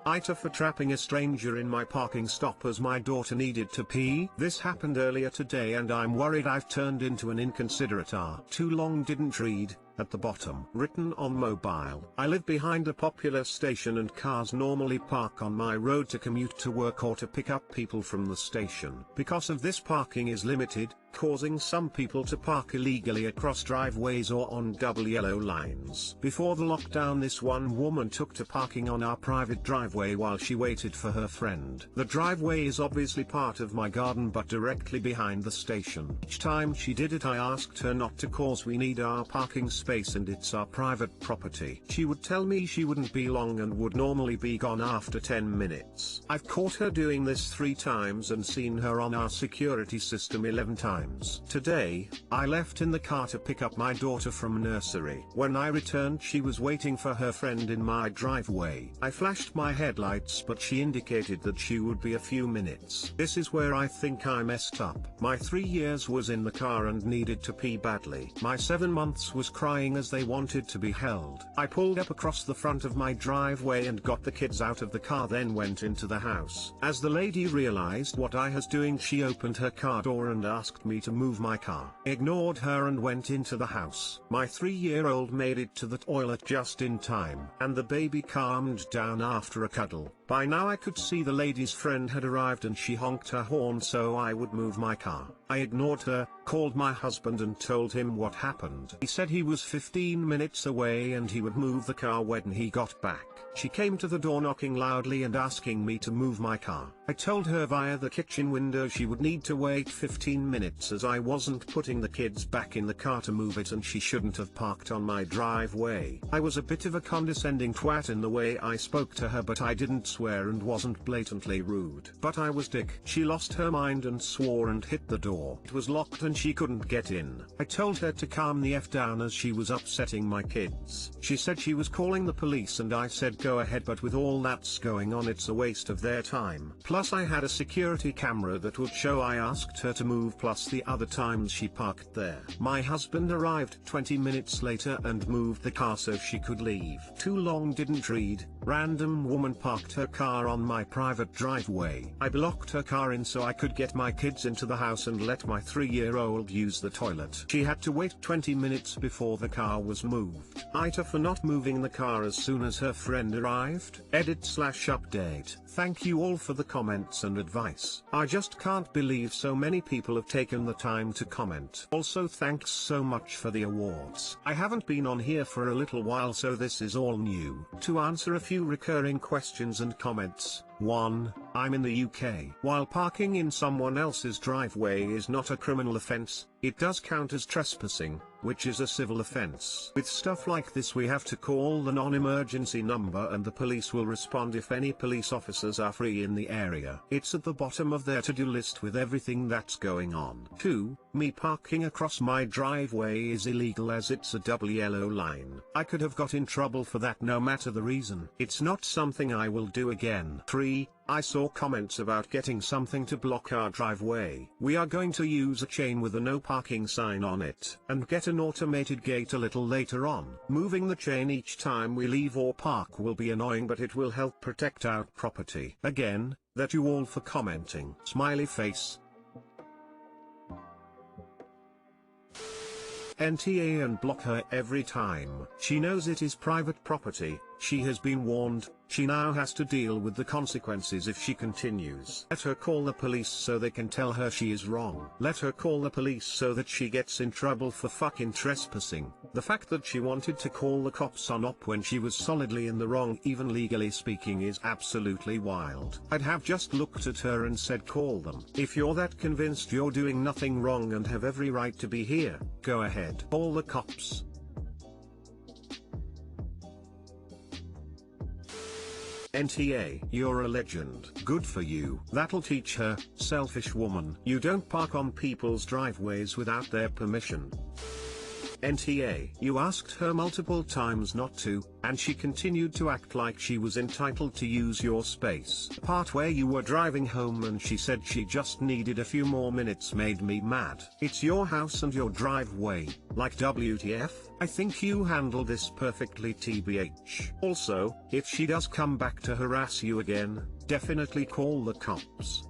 AITA for trapping a stranger in my parking stop as my daughter needed to pee. This happened earlier today and I'm worried I've turned into an inconsiderate Too long didn't read. At the bottom, written on mobile. I live behind a popular station and cars normally park on my road to commute to work or to pick up people from the station. Because of this, parking is limited, causing some people to park illegally across driveways or on double yellow lines. Before the lockdown, this one woman took to parking on our private driveway while she waited for her friend. The driveway is obviously part of my garden but directly behind the station. Each time she did it I asked her not to cause we need our parking space and it's our private property. She would tell me she wouldn't be long and would normally be gone after 10 minutes. I've caught her doing this 3 times and seen her on our security system 11 times. Today, I left in the car to pick up my daughter from nursery. When I returned she was waiting for her friend in my driveway. I flashed my headlights but she indicated that she would be a few minutes. This is where I think I messed up. My 3 years was in the car and needed to pee badly. My 7 months was crying as they wanted to be held. I pulled up across the front of my driveway and got the kids out of the car, then went into the house. As the lady realized what I was doing, she opened her car door and asked me to move my car. Ignored her and went into the house. My 3-year-old made it to the toilet just in time, and the baby calmed down after a cuddle. By now I could see the lady's friend had arrived and she honked her horn so I would move my car. I ignored her, called my husband and told him what happened. He said he was 15 minutes away and he would move the car when he got back. She came to the door knocking loudly and asking me to move my car. I told her via the kitchen window she would need to wait 15 minutes as I wasn't putting the kids back in the car to move it and she shouldn't have parked on my driveway. I was a bit of a condescending twat in the way I spoke to her, but I didn't swear and wasn't blatantly rude. But I was dick. She lost her mind and swore and hit the door. It was locked and she couldn't get in. I told her to calm the F down as she was upsetting my kids. She said she was calling the police and I said go ahead, but with all that's going on it's a waste of their time. Plus I had a security camera that would show I asked her to move plus the other times she parked there. My husband arrived 20 minutes later and moved the car so she could leave. Too long didn't read. Random woman parked her car on my private driveway. I blocked her car in so I could get my kids into the house and let my 3-year-old use the toilet. She had to wait 20 minutes before the car was moved. AITA for not moving the car as soon as her friend arrived. Edit/update. Thank you all for the comments and advice. I just can't believe so many people have taken the time to comment. Also thanks so much for the awards. I haven't been on here for a little while so this is all new. To answer a few recurring questions and comments. 1. I'm in the UK. While parking in someone else's driveway is not a criminal offence, it does count as trespassing, which is a civil offence. With stuff like this we have to call the non-emergency number and the police will respond if any police officers are free in the area. It's at the bottom of their to-do list with everything that's going on. 2. Me parking across my driveway is illegal as it's a double yellow line. I could have got in trouble for that no matter the reason. It's not something I will do again. 3. I saw comments about getting something to block our driveway. We are going to use a chain with a no parking sign on it, and get an automated gate a little later on. Moving the chain each time we leave or park will be annoying, but it will help protect our property. Again, that you all for commenting. Smiley face. NTA and block her every time. She knows it is private property, she has been warned, she now has to deal with the consequences if she continues. Let her call the police so they can tell her she is wrong. Let her call the police so that she gets in trouble for fucking trespassing. The fact that she wanted to call the cops on op when she was solidly in the wrong even legally speaking is absolutely wild. I'd have just looked at her and said call them. If you're that convinced you're doing nothing wrong and have every right to be here, go ahead. Call the cops. NTA, you're a legend. Good for you. That'll teach her, selfish woman. You don't park on people's driveways without their permission. NTA. You asked her multiple times not to, and she continued to act like she was entitled to use your space. The part where you were driving home and she said she just needed a few more minutes made me mad. It's your house and your driveway, like WTF? I think you handle this perfectly TBH. Also, if she does come back to harass you again, definitely call the cops.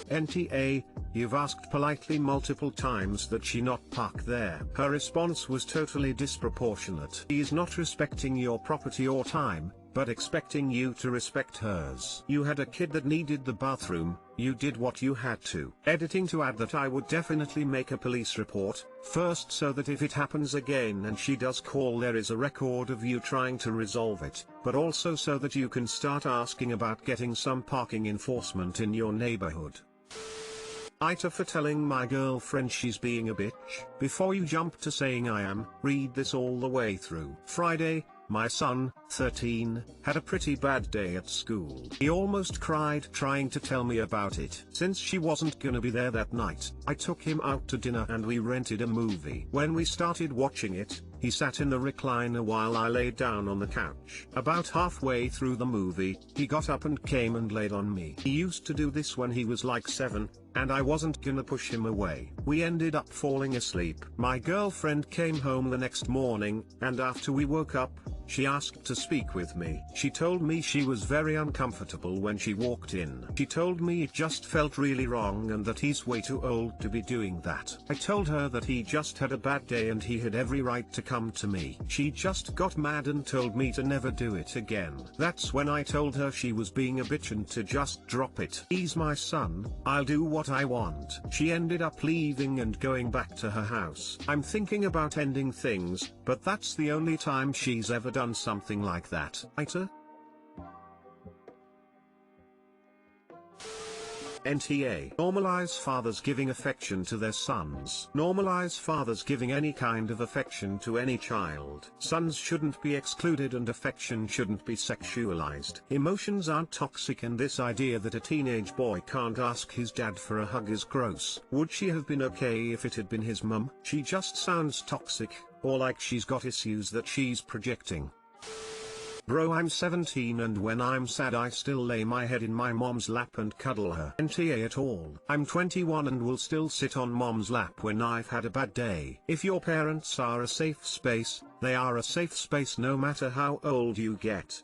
NTA, you've asked politely multiple times that she not park there. Her response was totally disproportionate. She is not respecting your property or time, but expecting you to respect hers. You had a kid that needed the bathroom, you did what you had to. Editing to add that I would definitely make a police report, first so that if it happens again and she does call there is a record of you trying to resolve it, but also so that you can start asking about getting some parking enforcement in your neighborhood. AITA for telling my girlfriend she's being a bitch. Before you jump to saying I am, read this all the way through. Friday, my son, 13, had a pretty bad day at school. He almost cried trying to tell me about it. Since she wasn't gonna be there that night, I took him out to dinner and we rented a movie. When we started watching it, he sat in the recliner while I laid down on the couch. About halfway through the movie, he got up and came and laid on me. He used to do this when he was like 7, and I wasn't gonna push him away. We ended up falling asleep. My girlfriend came home the next morning, and after we woke up, she asked to speak with me. She told me she was very uncomfortable when she walked in. She told me it just felt really wrong and that he's way too old to be doing that. I told her that he just had a bad day and he had every right to come to me. She just got mad and told me to never do it again. That's when I told her she was being a bitch and to just drop it. He's my son, I'll do what I want. She ended up leaving and going back to her house. I'm thinking about ending things, but that's the only time she's ever done something like that. AITA? NTA. Normalize fathers giving affection to their sons. Normalize fathers giving any kind of affection to any child. Sons shouldn't be excluded and affection shouldn't be sexualized. Emotions aren't toxic and this idea that a teenage boy can't ask his dad for a hug is gross. Would she have been okay if it had been his mum? She just sounds toxic, or like she's got issues that she's projecting. Bro, I'm 17 and when I'm sad I still lay my head in my mom's lap and cuddle her. NTA at all. I'm 21 and will still sit on mom's lap when I've had a bad day. If your parents are a safe space, they are a safe space no matter how old you get.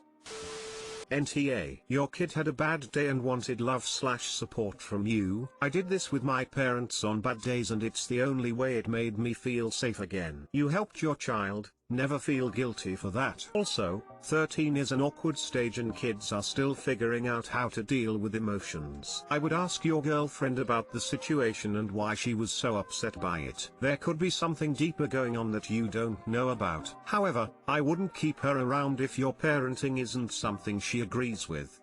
NTA. Your kid had a bad day and wanted love/support from you. I did this with my parents on bad days and it's the only way it made me feel safe again. You helped your child, never feel guilty for that. Also, 13 is an awkward stage and kids are still figuring out how to deal with emotions. I would ask your girlfriend about the situation and why she was so upset by it. There could be something deeper going on that you don't know about. However, I wouldn't keep her around if your parenting isn't something she agrees with.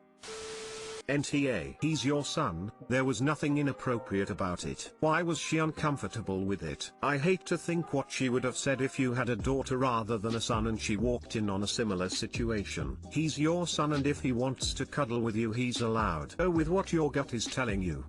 NTA. He's your son, there was nothing inappropriate about it. Why was she uncomfortable with it? I hate to think what she would have said if you had a daughter rather than a son and she walked in on a similar situation. He's your son and if he wants to cuddle with you he's allowed. Go with what your gut is telling you.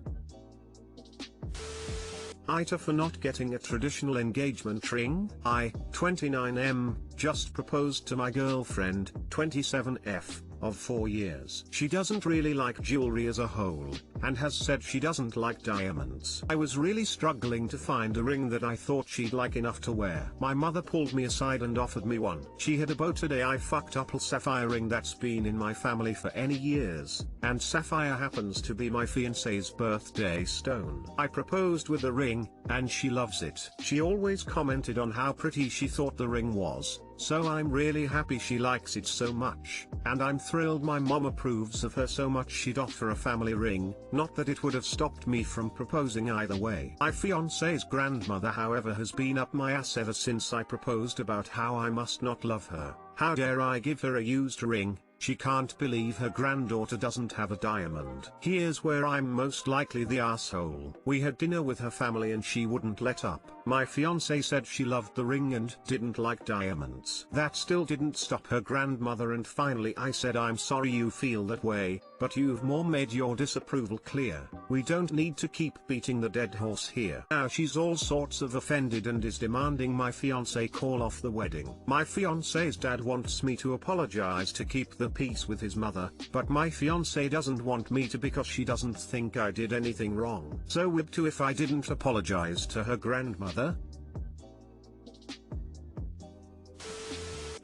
AITA for not getting a traditional engagement ring. I, 29M, just proposed to my girlfriend, 27F, of 4 years. She doesn't really like jewelry as a whole, and has said she doesn't like diamonds. I was really struggling to find a ring that I thought she'd like enough to wear. My mother pulled me aside and offered me one. She had a bow today. I fucked up a sapphire ring that's been in my family for any years, and sapphire happens to be my fiance's birthday stone. I proposed with the ring, and she loves it. She always commented on how pretty she thought the ring was, so I'm really happy she likes it so much, and I'm thrilled my mom approves of her so much she'd offer a family ring, not that it would have stopped me from proposing either way. My fiance's grandmother however has been up my ass ever since I proposed about how I must not love her. How dare I give her a used ring? She can't believe her granddaughter doesn't have a diamond. Here's where I'm most likely the asshole. We had dinner with her family and she wouldn't let up. My fiance said she loved the ring and didn't like diamonds. That still didn't stop her grandmother and finally I said I'm sorry you feel that way, but you've more made your disapproval clear. We don't need to keep beating the dead horse here. Now she's all sorts of offended and is demanding my fiancé call off the wedding. My fiancé's dad wants me to apologize to keep the peace with his mother, but my fiancé doesn't want me to because she doesn't think I did anything wrong. So would too if I didn't apologize to her grandmother.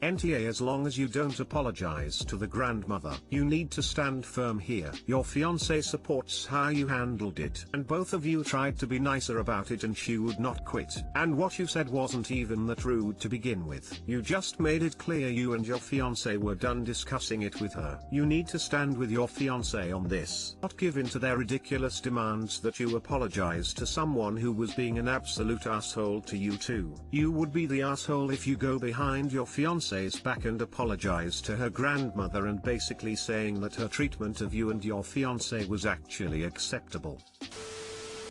NTA as long as you don't apologize to the grandmother. You need to stand firm here. Your fiancé supports how you handled it. And both of you tried to be nicer about it and she would not quit. And what you said wasn't even that rude to begin with. You just made it clear you and your fiancé were done discussing it with her. You need to stand with your fiancé on this. Not give in to their ridiculous demands that you apologize to someone who was being an absolute asshole to you too. You would be the asshole if you go behind your fiancé's back and apologize to her grandmother and basically saying that her treatment of you and your fiancé was actually acceptable.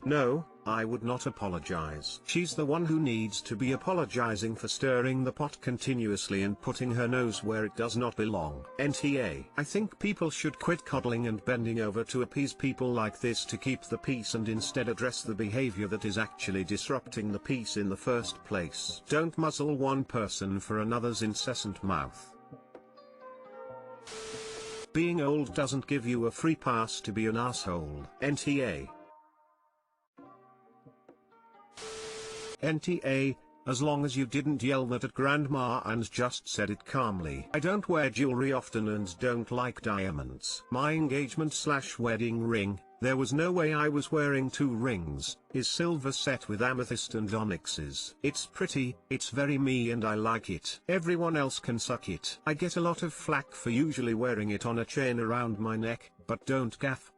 No, I would not apologize. She's the one who needs to be apologizing for stirring the pot continuously and putting her nose where it does not belong. NTA. I think people should quit coddling and bending over to appease people like this to keep the peace and instead address the behavior that is actually disrupting the peace in the first place. Don't muzzle one person for another's incessant mouth. Being old doesn't give you a free pass to be an asshole. NTA. NTA, as long as you didn't yell that at grandma and just said it calmly. I don't wear jewelry often and don't like diamonds. My engagement/wedding ring, there was no way I was wearing 2 rings, is silver set with amethyst and onyxes. It's pretty, it's very me and I like it. Everyone else can suck it. I get a lot of flack for usually wearing it on a chain around my neck, but don't gaff.